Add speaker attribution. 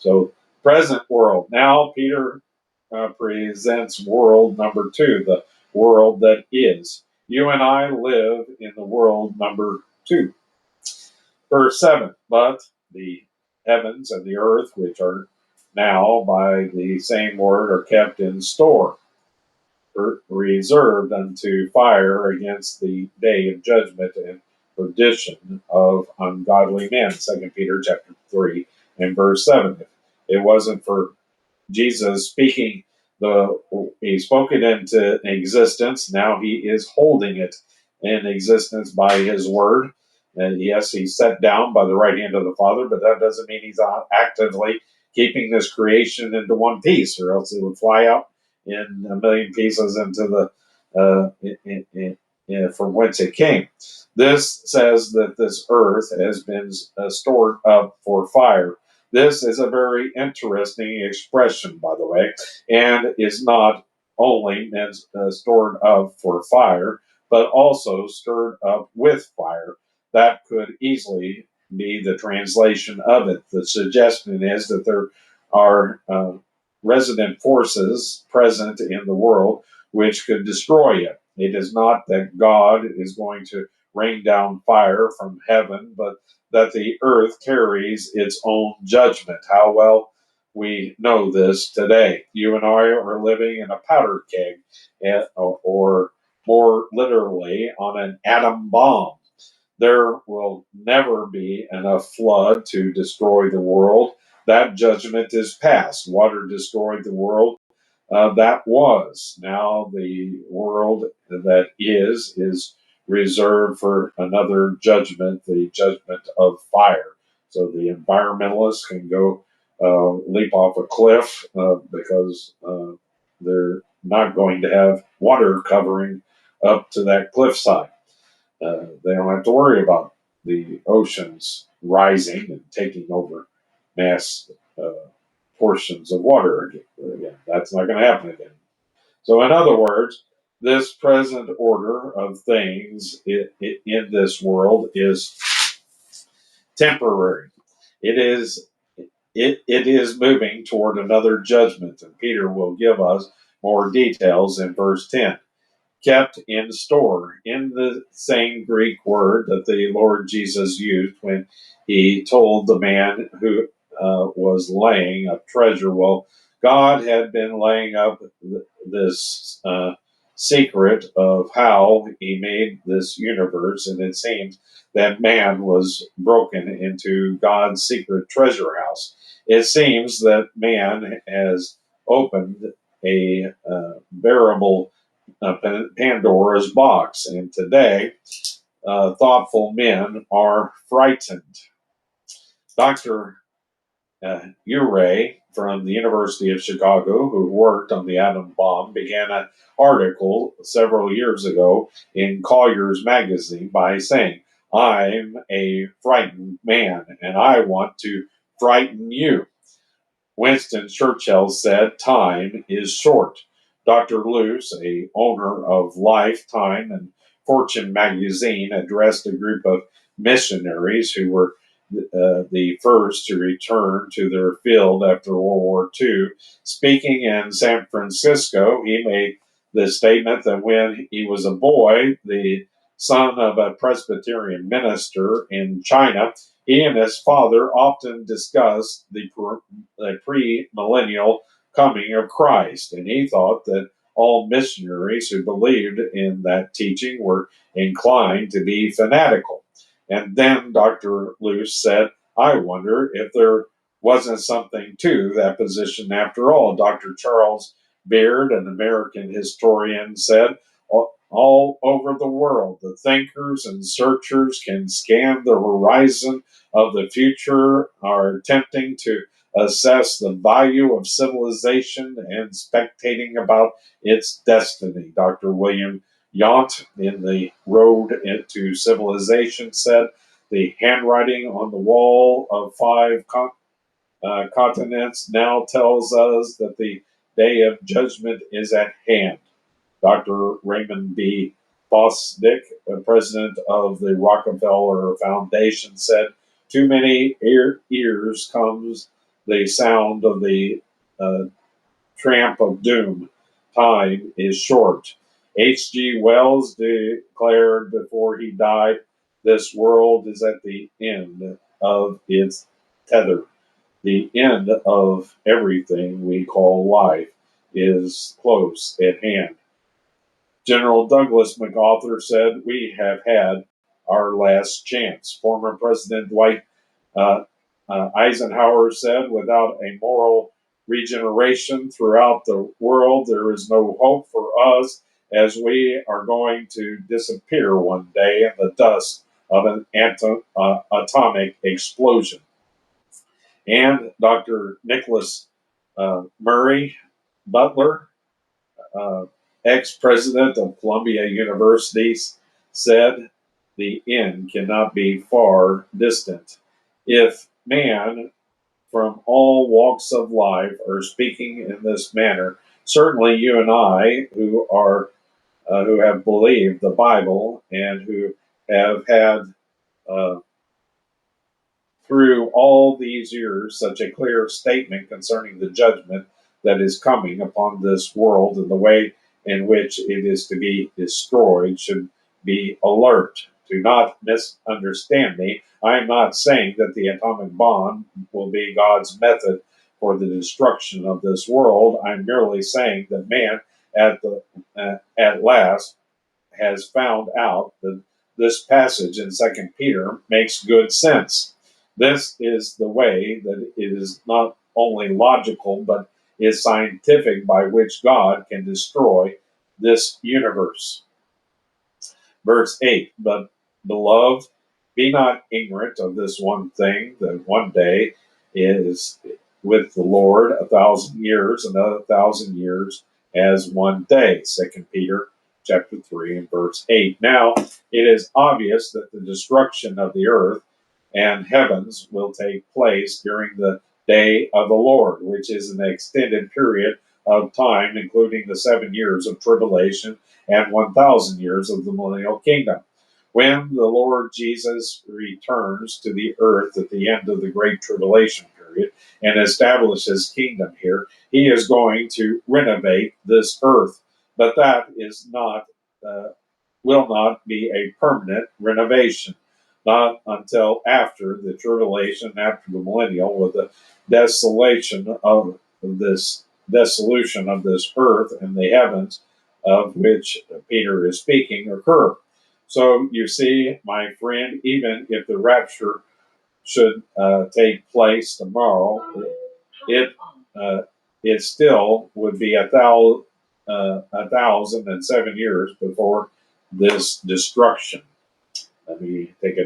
Speaker 1: So present world. Now Peter presents world number two, the world that is. You and I live in the world number two. Verse 7, but the heavens and the earth, which are now by the same word, are kept in store, reserved unto fire against the day of judgment and perdition of ungodly men. 2 Peter chapter 3 and verse 7. If it wasn't for Jesus speaking, he spoke it into existence. Now he is holding it in existence by his word. And yes, he's set down by the right hand of the Father, but that doesn't mean he's actively keeping this creation into one piece, or else it would fly out in a million pieces into from whence it came. This says that this earth has been stored up for fire. This is a very interesting expression, by the way, and is not only stored up for fire, but also stirred up with fire. That could easily be the translation of it. The suggestion is that there are resident forces present in the world which could destroy it. It is not that God is going to rain down fire from heaven, but that the earth carries its own judgment. How well we know this today. You and I are living in a powder keg, or more literally, on an atom bomb. There will never be enough flood to destroy the world. That judgment is past. Water destroyed the world. That was. Now the world that is reserved for another judgment, the judgment of fire. So the environmentalists can go leap off a cliff because they're not going to have water covering up to that cliffside. They don't have to worry about the oceans rising and taking over mass portions of water again. That's not going to happen again. So, in other words, this present order of things in this world is temporary. It is it is moving toward another judgment, and Peter will give us more details in verse 10. Kept in store, in the same Greek word that the Lord Jesus used when he told the man who was laying up treasure. Well, God had been laying up this secret of how he made this universe, and it seems that man was broken into God's secret treasure house. It seems that man has opened a veritable Pandora's box, and today thoughtful men are frightened. Dr. Urey from the University of Chicago, who worked on the atom bomb, began an article several years ago in Collier's magazine by saying, "I'm a frightened man, and I want to frighten you." Winston Churchill said, "Time is short." Dr. Luce, a owner of Lifetime and Fortune magazine, addressed a group of missionaries who were the first to return to their field after World War II. Speaking in San Francisco, he made the statement that when he was a boy, the son of a Presbyterian minister in China, he and his father often discussed the pre-millennial coming of Christ, and he thought that all missionaries who believed in that teaching were inclined to be fanatical. And then Dr. Luce said, "I wonder if there wasn't something to that position after all." Dr. Charles Beard, an American historian, said, "All over the world, the thinkers and searchers can scan the horizon of the future, are attempting to assess the value of civilization and spectating about its destiny." Dr. William Yount, in The Road into Civilization, said, "The handwriting on the wall of five continents now tells us that the day of judgment is at hand." Dr. Raymond B. Bosnick, president of the Rockefeller Foundation, said, "Too many ears comes the sound of the uh, tramp of doom. Time is short. H.G. Wells declared before he died, "This world is at the end of its tether. The end of everything we call life is close at hand." General Douglas MacArthur said, "We have had our last chance." Former President Dwight uh, Eisenhower said, "Without a moral regeneration throughout the world, there is no hope for us, as we are going to disappear one day in the dust of an atomic explosion." And Dr. Nicholas Murray Butler, uh, ex president of Columbia University, said, "The end cannot be far distant. If man from all walks of life are speaking in this manner, certainly you and I, who have believed the Bible and who have had uh, through all these years such a clear statement concerning the judgment that is coming upon this world and the way in which it is to be destroyed should be alert. Do not misunderstand me. I am not saying that the atomic bomb will be God's method for the destruction of this world. I'm merely saying that man at last has found out that this passage in Second Peter makes good sense. This is the way that it is not only logical but is scientific, by which God can destroy this universe. Verse 8, "But beloved, be not ignorant of this one thing, that one day is with the Lord 1,000 years, and 1,000 years as one day." 2 Peter chapter 3 and verse 8. Now, it is obvious that the destruction of the earth and heavens will take place during the day of the Lord, which is an extended period of time, including the 7 years of tribulation and 1,000 years of the millennial kingdom. When the Lord Jesus returns to the earth at the end of the Great Tribulation period and establishes his kingdom here, he is going to renovate this earth. But that is not, will not be a permanent renovation. Not until after the tribulation, after the millennial, with the desolation of this dissolution of this earth and the heavens of which Peter is speaking occur. So you see, my friend, even if the rapture should take place tomorrow, it uh, it still would be 1,007 years before this destruction. Let me take a